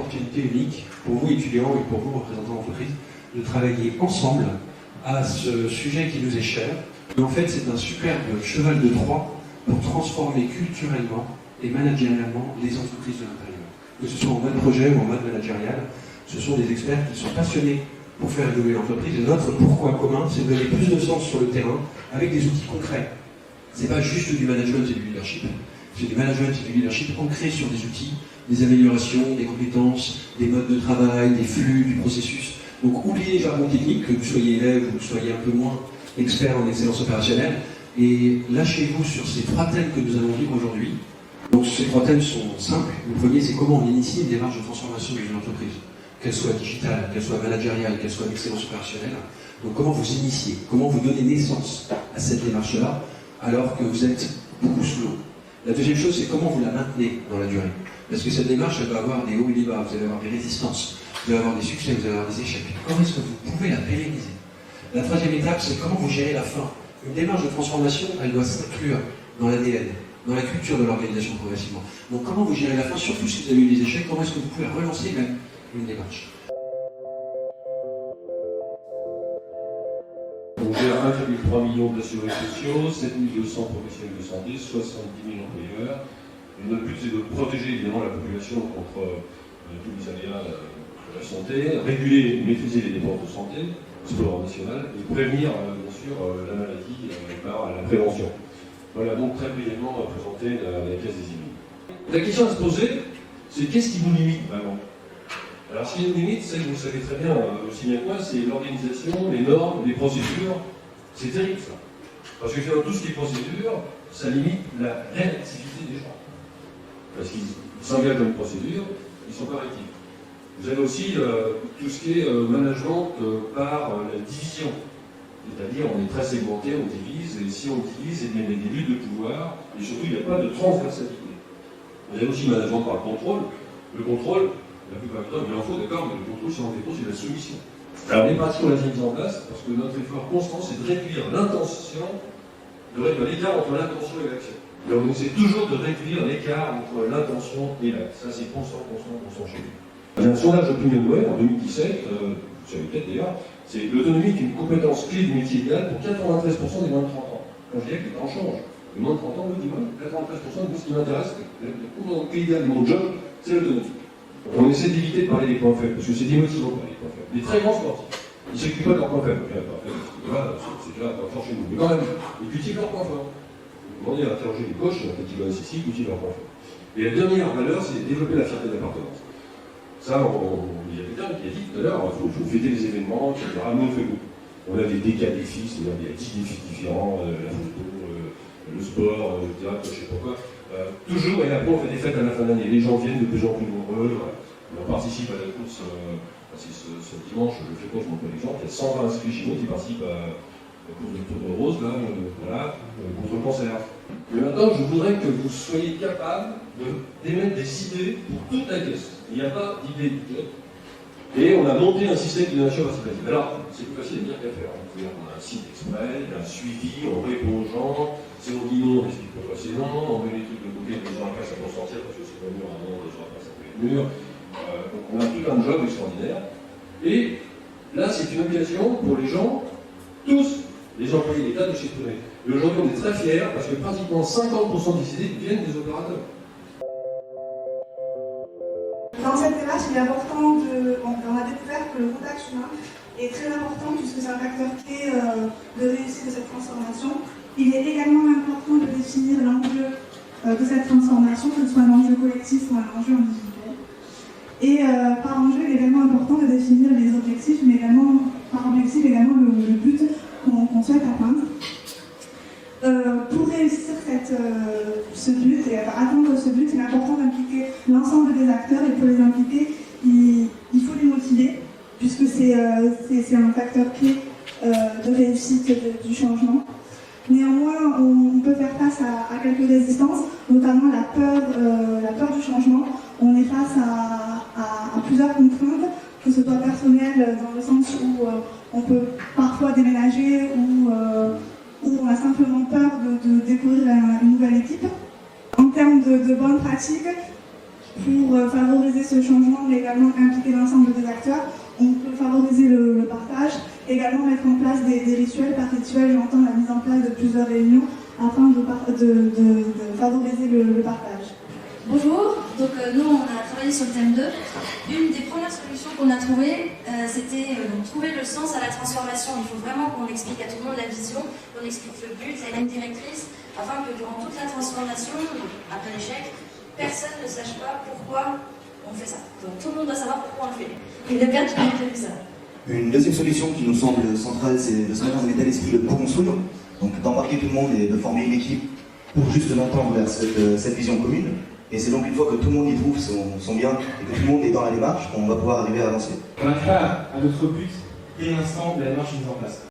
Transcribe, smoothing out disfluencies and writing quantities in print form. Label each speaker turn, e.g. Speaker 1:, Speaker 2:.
Speaker 1: opportunité unique pour vous étudiants et pour vous représentants d'entreprise de travailler ensemble à ce sujet qui nous est cher. Et en fait, c'est un superbe cheval de Troie pour transformer culturellement et managérialement les entreprises de l'intérieur. Que ce soit en mode projet ou en mode managérial, ce sont des experts qui sont passionnés pour faire évoluer l'entreprise. Et notre pourquoi commun, c'est de donner plus de sens sur le terrain avec des outils concrets. C'est pas juste du management et du leadership. C'est du management et du leadership ancrés sur des outils, des améliorations, des compétences, des modes de travail, des flux, du processus. Donc oubliez les jargons techniques, que vous soyez élève ou que vous soyez un peu moins expert en excellence opérationnelle, et lâchez-vous sur ces 3 thèmes que nous allons vivre aujourd'hui. Donc ces 3 thèmes sont simples. Le premier, c'est comment on initie une démarche de transformation d'une entreprise, qu'elle soit digitale, qu'elle soit managériale, qu'elle soit d'excellence opérationnelle. Donc comment vous initiez, comment vous donnez naissance à cette démarche-là, alors que vous êtes beaucoup sous l'eau. La deuxième chose, c'est comment vous la maintenez dans la durée. Parce que cette démarche, elle va avoir des hauts et des bas, vous allez avoir des résistances, vous allez avoir des succès, vous allez avoir des échecs. Comment est-ce que vous pouvez la pérenniser? La troisième étape, c'est comment vous gérez la fin. Une démarche de transformation, elle doit s'inclure dans l'ADN, dans la culture de l'organisation progressivement. Donc comment vous gérez la fin, surtout si vous avez eu des échecs, comment est-ce que vous pouvez relancer même une démarche?
Speaker 2: On gère 1,3 million d'assurés sociaux, 7200 professionnels de santé, 70 000 employeurs. Et notre but, c'est de protéger évidemment la population contre tous les aléas de la santé, réguler et maîtriser les dépenses de santé, sport national, et prévenir bien sûr la maladie par la prévention. Voilà donc très brièvement présenter la caisse des IMI. La question à se poser, c'est qu'est-ce qui nous limite vraiment? Alors ce qui nous limite, c'est, vous le savez très bien, aussi bien que moi, c'est l'organisation, les normes, les procédures. C'est terrible ça. Parce que finalement tout ce qui est procédure, ça limite la réactivité des gens. Parce qu'ils s'engagent dans une procédure, ils ne sont pas réactifs. Vous avez aussi tout ce qui est management par la division. C'est-à-dire, on est très segmenté, on divise, et si on divise, eh bien, il y a des luttes de pouvoir, et surtout, il n'y a pas de transversalité. Vous avez aussi management par le contrôle. Le contrôle, la plupart du temps, il en faut, d'accord, mais le contrôle, c'est en défaut, c'est la soumission. Alors, les pratiques, on les a mises en place, parce que notre effort constant, c'est de réduire l'intention, de réduire l'écart entre l'intention et l'action. Et on essaie toujours de réduire l'écart entre l'intention et l'acte. Ça, c'est constant chez nous. Il y a un sondage d'OpinionWay en 2017, vous savez peut-être d'ailleurs, c'est l'autonomie est une compétence clé du métier idéal pour 93% des moins de 30 ans. Quand je dis que les temps changent, les moins de 30 ans, nous disent 93% de ce qui m'intéresse, le clé idéal de mon job, c'est l'autonomie. On essaie d'éviter de parler des points faibles, parce que c'est démotivant de parler des points faibles. Les très grands sportifs, ils ne s'occupent pas de leurs points faibles. C'est déjà un point fort chez nous. Mais quand même, ils cultivent leurs points forts. Vous demandez à interroger les coachs, quand ils vont ici, ils cultivent leurs points forts. Et la dernière valeur, c'est développer la fierté d'appartenance. Ça, il y a quelqu'un qui a dit tout à l'heure, il faut fêter les événements, etc. Nous, on fait beaucoup. On a des défis, c'est-à-dire il y a 10 défis différents, la photo, le sport, etc., je ne sais pas quoi. Toujours, et après on fait des fêtes à la fin d'année. Les gens viennent de plus en plus nombreux. On participe à la course, ce dimanche, je fais quoi, je montre l'exemple. Il y a 120 inscrits chez nous qui participent à la course de Tour de Rose, là, voilà, contre le cancer. Mais maintenant, je voudrais que vous soyez capables d'émettre des idées pour toute la caisse. Il n'y a pas d'idée budget. Et on a monté un système d'innovation participative. Alors, c'est plus facile à dire qu'à faire. C'est-à-dire qu'on a un site exprès, il y a un suivi, on répond aux gens. Si on dit non, on explique pourquoi c'est non. On met les trucs de côté, les gens après ça peut sortir parce que c'est pas mûr avant, les gens après ça peut être mûr. Donc on a tout un job extraordinaire. Et là, c'est une occasion pour les gens, tous, les employés d'État, de s'exprimer. Et aujourd'hui, on est très fiers parce que pratiquement 50% des idées viennent des opérateurs.
Speaker 3: Dans cette démarche, il est important on a découvert que le contact humain est très important puisque c'est un facteur clé de réussite de cette transformation. Il est également important de définir l'enjeu de cette transformation, que ce soit un enjeu collectif ou un enjeu individuel. Et par enjeu, il est également important de définir les objectifs, mais également, par objectif, également le but qu'on souhaite atteindre. Pour réussir ce but et atteindre ce but, il est important d'impliquer l'ensemble des acteurs et pour les impliquer, il faut les motiver puisque c'est un facteur clé de réussite du changement. Néanmoins, on peut faire face à quelques résistances, notamment la peur du changement. On est face à plusieurs contraintes, que ce soit personnel dans le sens où on peut parfois déménager ou on a simplement peur de découvrir une nouvelle équipe. En termes de bonnes pratiques, pour favoriser ce changement, mais également impliquer l'ensemble des acteurs. On peut favoriser le partage, également mettre en place des rituels. Par rituel, j'entends la mise en place de plusieurs réunions afin de favoriser le partage.
Speaker 4: Bonjour, donc nous on a travaillé sur le thème 2. Une des premières solutions qu'on a trouvées, c'était trouver le sens à la transformation. Il faut vraiment qu'on explique à tout le monde la vision, qu'on explique le but, la ligne directrice, afin que durant toute la transformation, après l'échec, personne ne sache pas pourquoi on fait ça. Donc tout le monde doit savoir pourquoi on le fait. Et le cadre, j'ai vu ça.
Speaker 5: Une deuxième solution qui nous semble centrale, c'est de se mettre en état d'esprit de co-construire, donc d'embarquer tout le monde et de former une équipe pour justement tendre vers cette vision commune. Et c'est donc une fois que tout le monde y trouve son bien et que tout le monde est dans la démarche qu'on va pouvoir arriver à avancer.
Speaker 6: On a fait à notre but dès l'instant de la démarche mise en place.